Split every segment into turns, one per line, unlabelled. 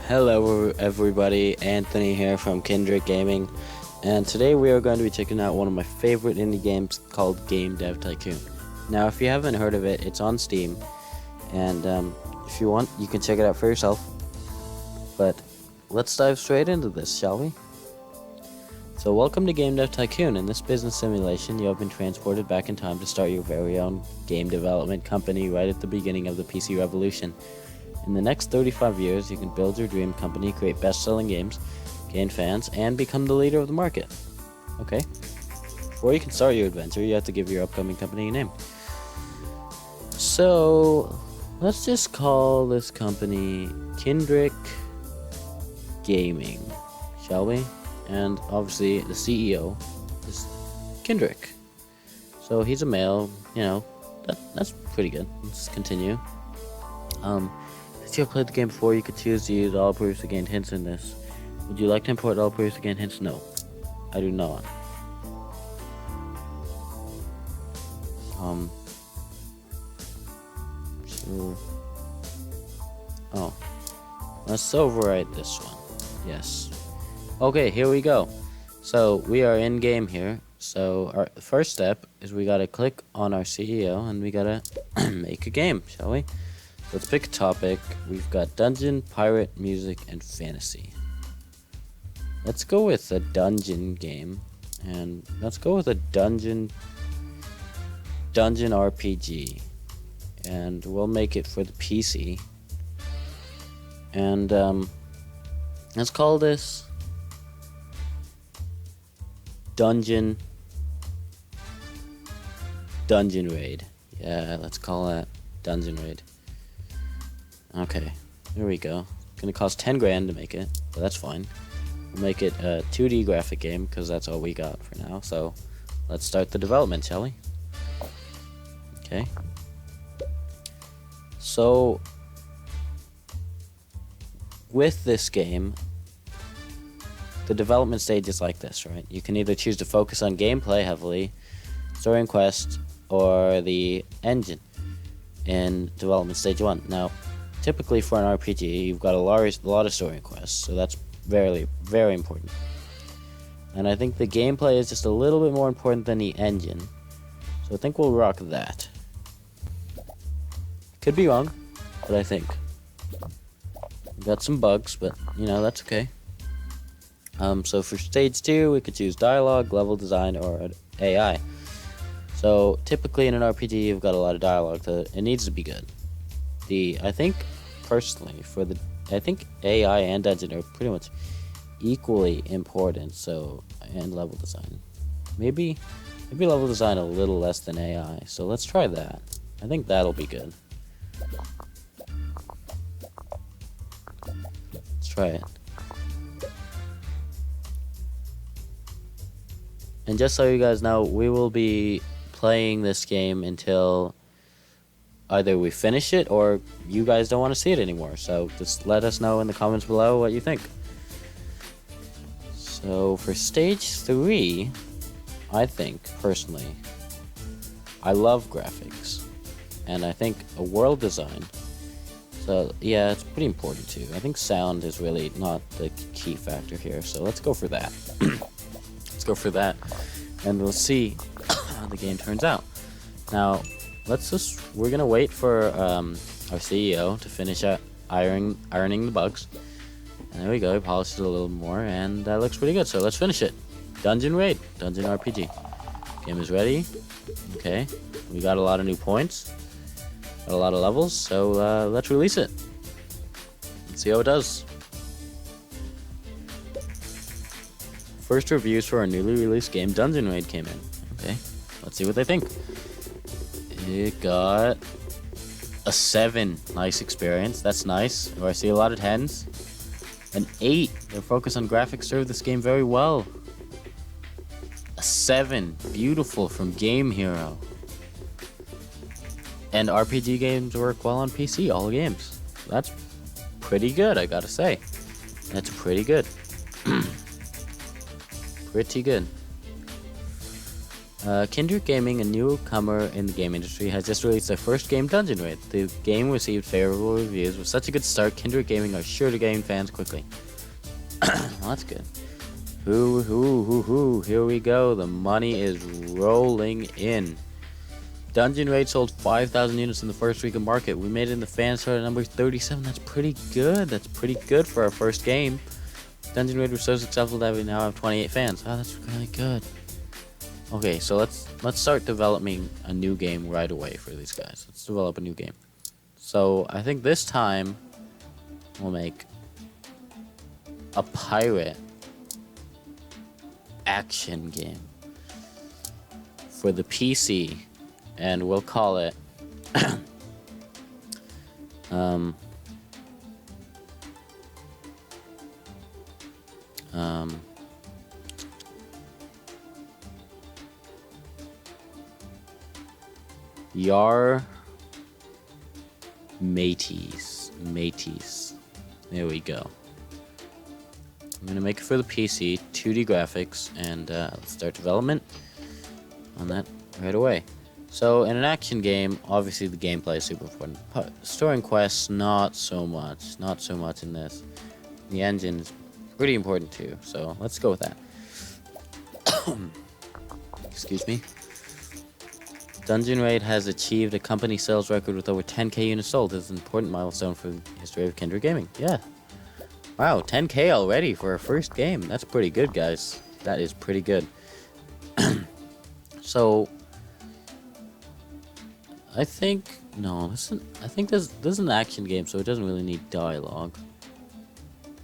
Hello everybody, Anthony here from Kindred Gaming, and today we are going to be checking out one of my favorite indie games called Game Dev Tycoon. Now if you haven't heard of it, it's on Steam, and if you want you can check it out for yourself, but let's dive straight into this, shall we? So welcome to Game Dev Tycoon. In this business simulation, you have been transported back in time to start your very own game development company right at the beginning of the PC revolution. In the next 35 years, you can build your dream company, create best-selling games, gain fans, and become the leader of the market. Okay. Before you can start your adventure, you have to give your upcoming company a name. So, let's just call this company Kindred Gaming, shall we? And obviously, the CEO is Kindred. So he's a male, that's pretty good. Let's continue. Since you have played the game before, you could choose to use all proofs to gain hints in this. Would you like to import all proofs to gain hints? No, I do not. Sure. Oh, let's overwrite this one. Yes. Okay, here we go. So we are in game here. So our first step is we gotta click on our CEO and we gotta make a game, shall we? Let's pick a topic. We've got dungeon, pirate, music, and fantasy. Let's go with a dungeon game, and let's go with a dungeon RPG, and we'll make it for the PC. And let's call this Dungeon Raid. Yeah, let's call that Dungeon Raid. Okay, here we go. Gonna cost 10 grand to make it, but that's fine. We'll make it a 2D graphic game because that's all we got for now. So let's start the development, shall we? Okay. So with this game, the development stage is like this, right? You can either choose to focus on gameplay heavily, story and quest, or the engine in development stage 1. Now, typically for an RPG, you've got a lot of story quests, so that's very, very important. And I think the gameplay is just a little bit more important than the engine, so I think we'll rock that. Could be wrong, but I think. We've got some bugs, but, that's okay. So for stage 2, we could choose dialogue, level design, or AI. So typically in an RPG, you've got a lot of dialogue, so it needs to be good. I think personally I think AI and dungeon are pretty much equally important. So, and level design, maybe level design a little less than AI. So let's try that. I think that'll be good. Let's try it. And just so you guys know, we will be playing this game until either we finish it or you guys don't want to see it anymore. So just let us know in the comments below what you think. So for stage 3, I think personally, I love graphics, and I think a world design. So yeah, it's pretty important too. I think sound is really not the key factor here. So let's go for that. Let's go for that, and we'll see how the game turns out. Now, we're gonna wait for our CEO to finish ironing the bugs. And there we go, he polished it a little more, and that looks pretty good. So let's finish it. Dungeon Raid, Dungeon RPG. Game is ready. Okay, we got a lot of new points, got a lot of levels, so let's release it. Let's see how it does. First reviews for our newly released game, Dungeon Raid, came in. Okay, let's see what they think. It got a 7. Nice experience. That's nice. Oh, I see a lot of 10s. An 8. Their focus on graphics served this game very well. A 7. Beautiful from Game Hero. And RPG games work well on PC, all games. That's pretty good, I gotta say. That's pretty good. Pretty good. Kindred Gaming, a newcomer in the game industry, has just released their first game, Dungeon Raid. The game received favorable reviews. With such a good start, Kindred Gaming are sure to gain fans quickly. Well, that's good. Here we go. The money is rolling in. Dungeon Raid sold 5,000 units in the first week of market. We made it in the fan start at number 37. That's pretty good. That's pretty good for our first game. Dungeon Raid was so successful that we now have 28 fans. Oh, that's really good. Okay, so let's start developing a new game right away for these guys. Let's develop a new game. So I think this time we'll make a pirate action game for the PC, and we'll call it Yar Mateys. There we go. I'm gonna make it for the PC, 2D graphics, and let's start development on that right away. So in an action game, obviously the gameplay is super important. Storing quests, not so much in this. The engine is pretty important too, so let's go with that. Excuse me. Dungeon Raid has achieved a company sales record with over 10k units sold. This is an important milestone for the history of Kindred Gaming. Yeah. Wow, 10k already for our first game. That's pretty good, guys. That is pretty good. So, I think this is an action game, so it doesn't really need dialogue.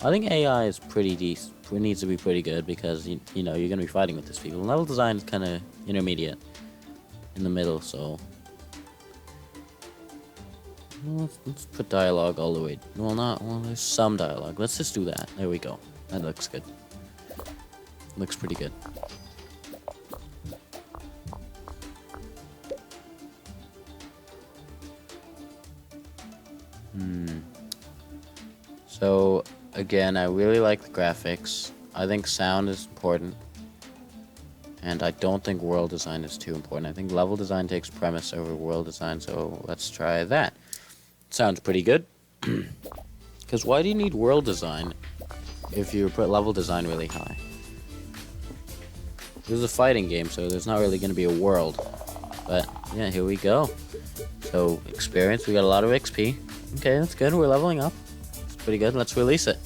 I think AI is pretty decent. It needs to be pretty good because you know you're gonna be fighting with these people. Level design is kind of intermediate, in the middle. So let's put dialogue all the way. Well, there's some dialogue. Let's just do that. There we go. That looks good. Looks pretty good. So again, I really like the graphics. I think sound is important. And I don't think world design is too important. I think level design takes premise over world design, so let's try that. Sounds pretty good. Because why do you need world design if you put level design really high? This is a fighting game, so there's not really going to be a world. But yeah, here we go. So experience, we got a lot of XP. Okay, that's good. We're leveling up. It's pretty good. Let's release it.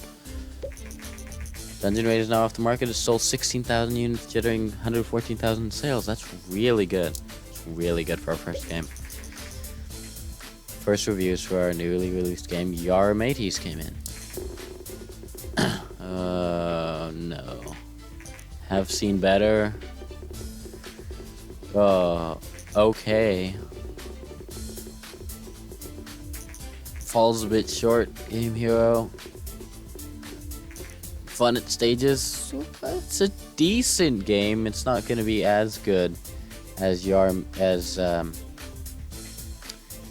Dungeon Raid is now off the market. It sold 16,000 units, generating 114,000 sales. That's really good. It's really good for our first game. First reviews for our newly released game, Yar Mateys, came in. No. Have seen better. Okay. Falls a bit short, Game Hero. Fun at stages. It's a decent game. It's not going to be as good as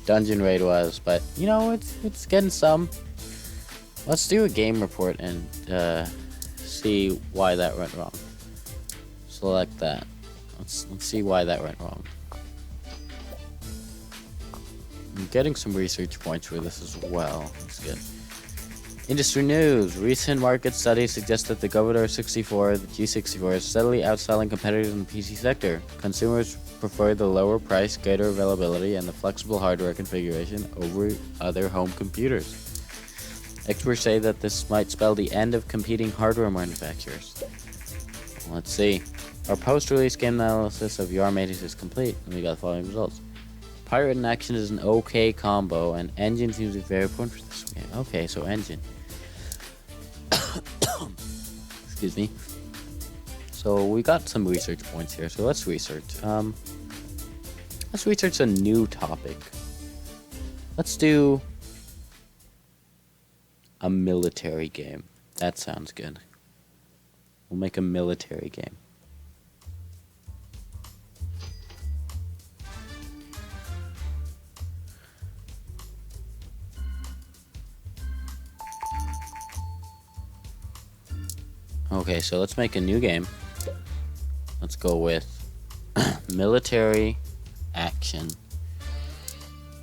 Dungeon Raid was, but you know it's getting some. Let's do a game report and see why that went wrong. Select that. Let's see why that went wrong. I'm getting some research points for this as well. That's good. Industry news. Recent market studies suggest that the Commodore 64, the G64, is steadily outselling competitors in the PC sector. Consumers prefer the lower price, greater availability, and the flexible hardware configuration over other home computers. Experts say that this might spell the end of competing hardware manufacturers. Let's see. Our post-release game analysis of Yar Mateys is complete, and we got the following results. Pirate and action is an okay combo, and engine seems to be very important for this game. Okay, so engine. Excuse me. So we got some research points here, so let's research. Let's research a new topic. Let's do a military game. That sounds good. We'll make a military game. Okay, so let's make a new game. Let's go with military action.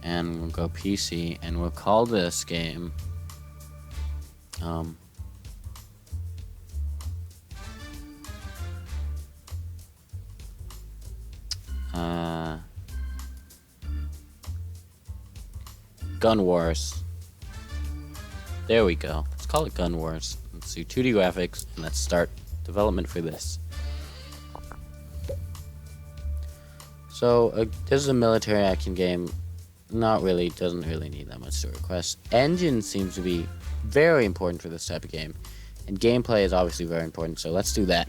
And we'll go PC, and we'll call this game Gun Wars. There we go. Let's call it Gun Wars. Let's do 2D graphics, and let's start development for this. So this is a military action game. Not really, doesn't really need that much story quest. Engine seems to be very important for this type of game, and gameplay is obviously very important, so let's do that.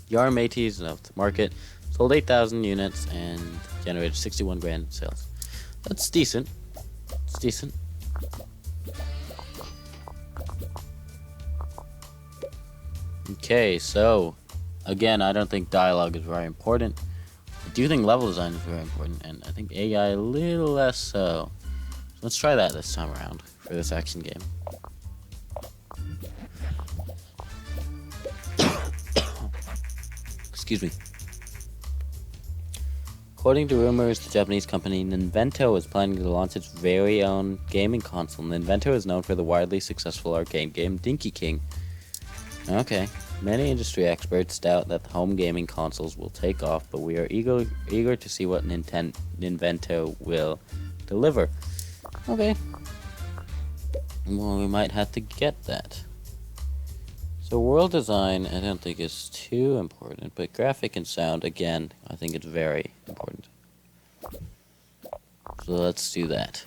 Yarn Mateys of the market sold 8,000 units and generated 61 grand in sales. That's decent. It's decent. Okay, so again, I don't think dialogue is very important. I do think level design is very important, and I think AI a little less so. So let's try that this time around for this action game. Excuse me. According to rumors, the Japanese company Ninvento is planning to launch its very own gaming console. Ninvento is known for the widely successful arcade game Dinky King. Okay, many industry experts doubt that the home gaming consoles will take off, but we are eager to see what Ninvento will deliver. Okay. Well, we might have to get that. So world design, I don't think is too important, but graphic and sound, again, I think it's very important. So let's do that.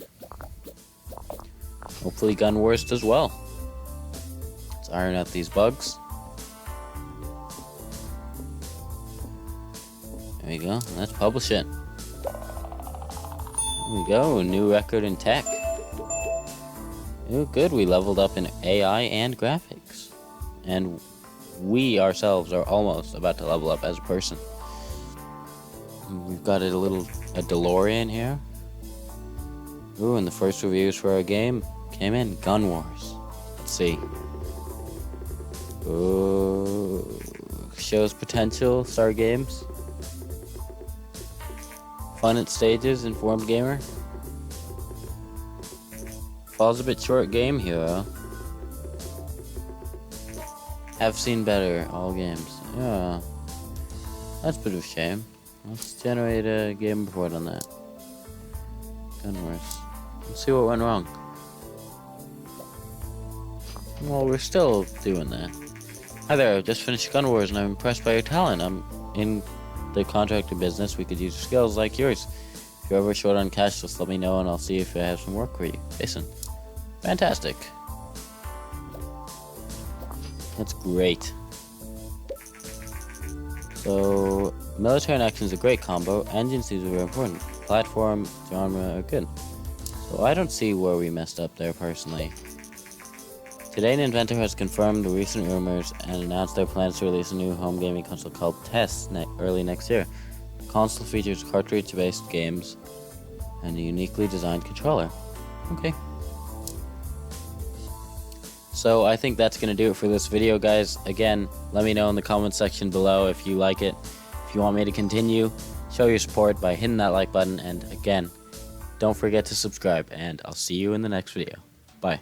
Hopefully Gun Wars does well. Let's iron out these bugs. There we go, let's publish it. There we go, new record in tech. Oh, good, we leveled up in AI and graphics. And we ourselves are almost about to level up as a person. We've got a DeLorean here. Ooh, and the first reviews for our game came in. Gun Wars. Let's see. Ooh, shows potential. Star Games. Fun at stages. Informed gamer. Falls a bit short. Game hero. Have seen better, all games. Yeah. That's a bit of a shame. Let's generate a game report on that. Gun Wars. Let's see what went wrong. Well, we're still doing that. Hi there, I've just finished Gun Wars and I'm impressed by your talent. I'm in the contractor business. We could use skills like yours. If you're ever short on cash, just let me know and I'll see if I have some work for you. Jason. Fantastic. That's great. So, military and action is a great combo. Engine seems very important. Platform, genre are good. So I don't see where we messed up there personally. Today, Ninvento has confirmed the recent rumors and announced their plans to release a new home gaming console called Test early next year. The console features cartridge-based games and a uniquely designed controller. Okay. So I think that's going to do it for this video, guys. Again, let me know in the comment section below if you like it. If you want me to continue, show your support by hitting that like button. And again, don't forget to subscribe. And I'll see you in the next video. Bye.